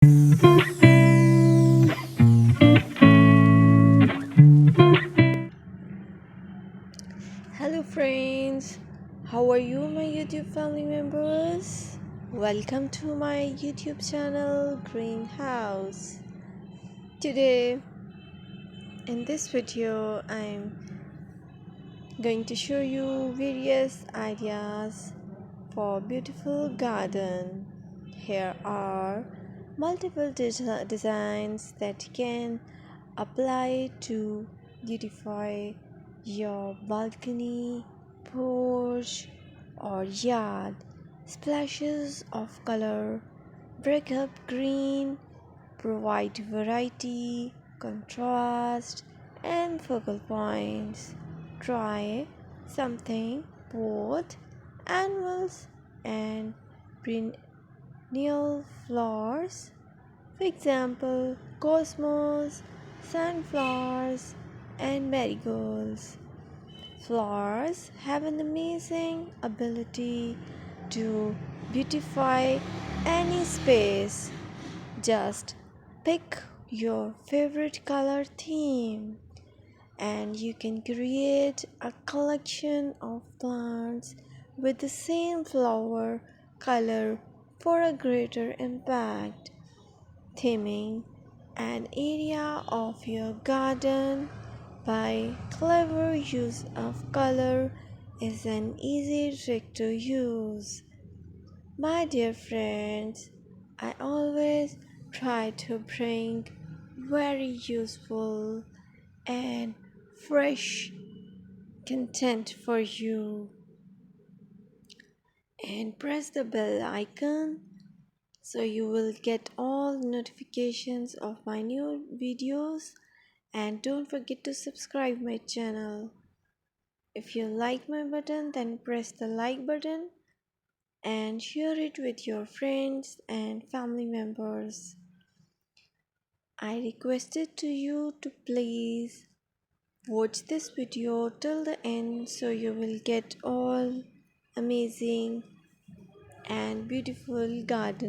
Hello, friends. How are you, my YouTube family members? Welcome to my YouTube channel, Greenhouse. Today, in this video, I'm going to show you various ideas for beautiful garden. Here are multiple designs that can apply to beautify your balcony, porch, or yard. Splashes of color break up green, provide variety, contrast, and focal points. Try something both annuals and perennial flowers. For example, cosmos, sunflowers, and marigolds. Flowers have an amazing ability to beautify any space. Just pick your favorite color theme and you can create a collection of plants with the same flower color for a greater impact. Theming an area of your garden by clever use of color is an easy trick to use. My dear friends, I always try to bring very useful and fresh content for you. And press the bell icon so you will get all notifications of my new videos, and don't forget to subscribe my channel. If you like my button, then press the like button and share it with your friends and family members. I requested to you to please watch this video till the end so you will get all amazing and beautiful garden.